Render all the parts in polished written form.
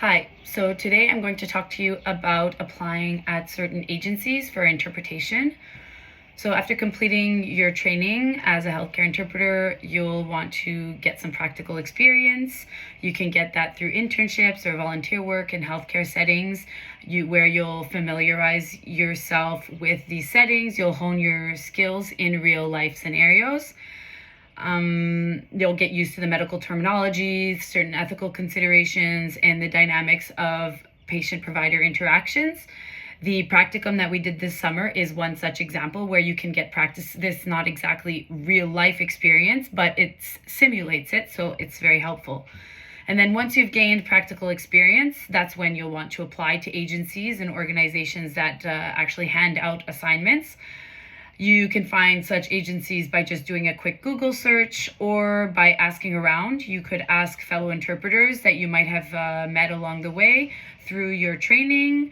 Hi, so today I'm going to talk to you about applying at certain agencies for interpretation. So after completing your training as a healthcare interpreter, you'll want to get some practical experience. You can get that through internships or volunteer work in healthcare settings, where you'll familiarize yourself with these settings. You'll hone your skills in real life scenarios. You'll get used to the medical terminology, certain ethical considerations, and the dynamics of patient-provider interactions. The practicum that we did this summer is one such example where you can get practice. This not exactly real life experience, but it simulates it, so it's very helpful. And then once you've gained practical experience, that's when you'll want to apply to agencies and organizations that actually hand out assignments. You can find such agencies by just doing a quick Google search or by asking around. You could ask fellow interpreters that you might have met along the way through your training,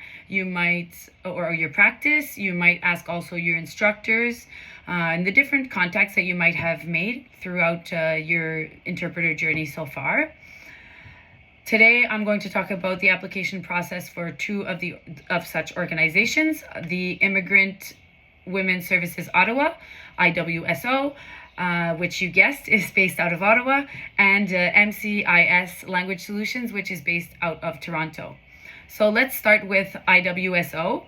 or your practice. You might ask also your instructors and the different contacts that you might have made throughout your interpreter journey so far. Today, I'm going to talk about the application process for two of such organizations, the Immigrant Women's Services Ottawa, IWSO, which you guessed is based out of Ottawa, and MCIS Language Solutions, which is based out of Toronto. So let's start with IWSO.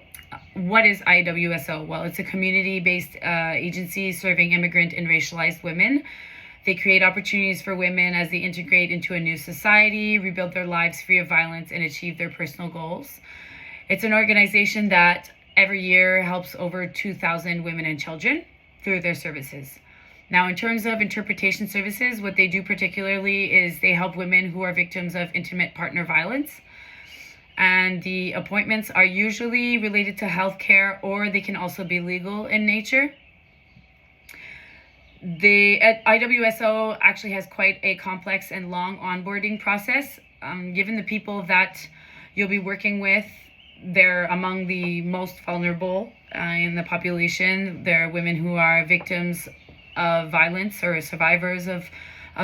What is IWSO? Well, it's a community-based agency serving immigrant and racialized women. They create opportunities for women as they integrate into a new society, rebuild their lives free of violence, and achieve their personal goals. It's an organization that every year helps over 2,000 women and children through their services. Now, in terms of interpretation services, what they do particularly is they help women who are victims of intimate partner violence. And the appointments are usually related to healthcare, or they can also be legal in nature. IWSO actually has quite a complex and long onboarding process. Given the people that you'll be working with, they're among the most vulnerable in the population. They're women who are victims of violence or survivors of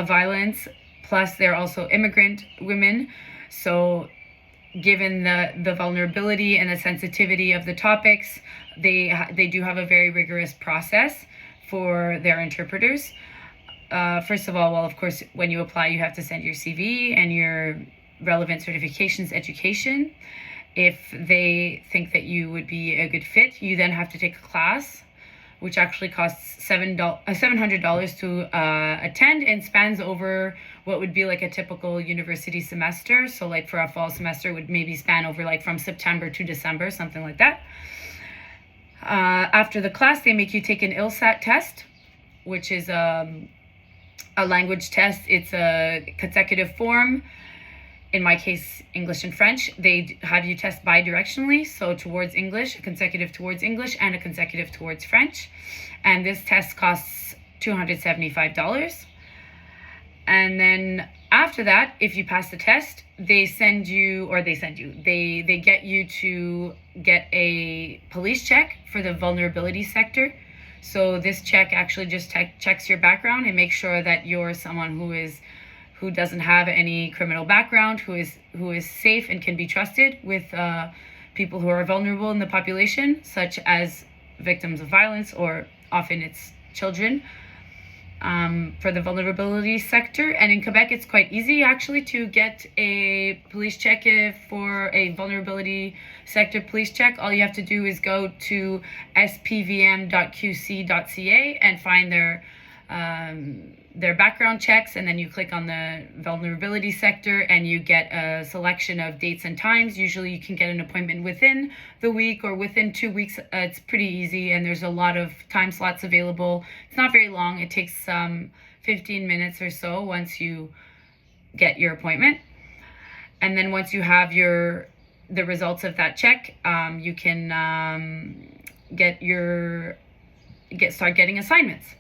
violence. Plus, they're also immigrant women. So given the vulnerability and the sensitivity of the topics, they do have a very rigorous process for their interpreters. First of all, well, of course, when you apply, you have to send your CV and your relevant certifications, education. If they think that you would be a good fit, you then have to take a class, which actually costs $700 to attend and spans over what would be like a typical university semester. So like for a fall semester, it would maybe span over like from September to December, something like that. After the class, they make you take an ILSAT test, which is a language test. It's a consecutive form. In my case, English and French. They have you test bi-directionally, so towards English, a consecutive towards English, and a consecutive towards French. And this test costs $275. And then after that, if you pass the test, they get you to get a police check for the vulnerability sector. So this check actually just checks your background and makes sure that you're someone who doesn't have any criminal background, who is safe and can be trusted with people who are vulnerable in the population, such as victims of violence, or often it's children, for the vulnerability sector. And in Quebec, it's quite easy actually to get a police check for a vulnerability sector police check. All you have to do is go to spvm.qc.ca and find their background checks, and then you click on the vulnerability sector and you get a selection of dates and times. Usually you can get an appointment within the week or within 2 weeks. It's pretty easy, and there's a lot of time slots available. It's not very long. It takes 15 minutes or so once you get your appointment. And then once you have the results of that check, you can start getting assignments.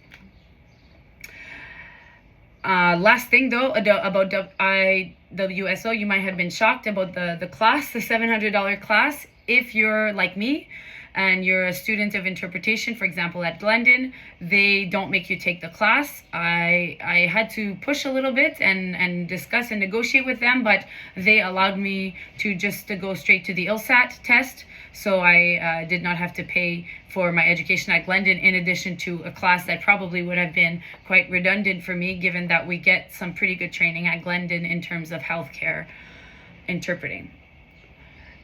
Last thing though about IWSO, you might have been shocked about the class, the $700 class. If you're like me, and you're a student of interpretation, for example, at Glendon, they don't make you take the class. I had to push a little bit and discuss and negotiate with them, but they allowed me to just to go straight to the ILSAT test. So I did not have to pay for my education at Glendon, in addition to a class that probably would have been quite redundant for me, given that we get some pretty good training at Glendon in terms of healthcare interpreting.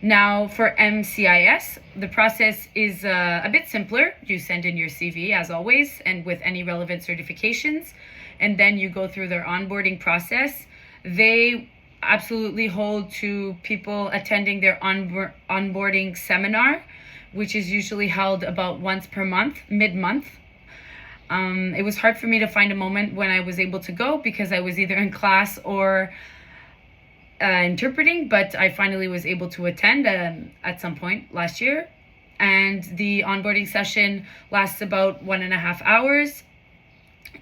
Now for MCIS, the process is a bit simpler. You send in your CV as always, and with any relevant certifications, and then you go through their onboarding process. They absolutely hold to people attending their onboarding seminar, which is usually held about once per month, mid-month. It was hard for me to find a moment when I was able to go because I was either in class or interpreting, but I finally was able to attend at some point last year. And the onboarding session lasts about 1.5 hours.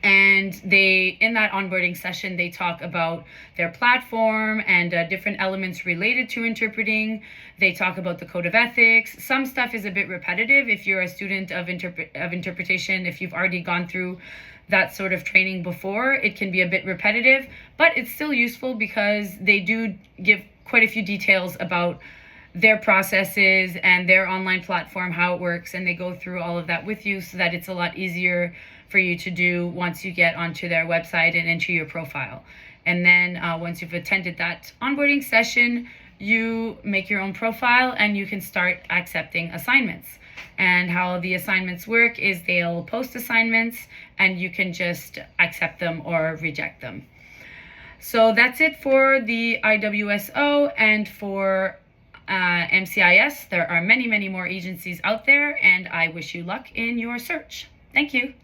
And in that onboarding session, they talk about their platform and different elements related to interpreting. They talk about the code of ethics. Some stuff is a bit repetitive. If you're a student of interpretation, if you've already gone through that sort of training before, it can be a bit repetitive, but it's still useful because they do give quite a few details about their processes and their online platform, how it works, and they go through all of that with you so that it's a lot easier for you to do once you get onto their website and into your profile. And then once you've attended that onboarding session, you make your own profile and you can start accepting assignments. And how the assignments work is they'll post assignments and you can just accept them or reject them. So that's it for the IWSO and for MCIS. There are many, many more agencies out there, and I wish you luck in your search. Thank you.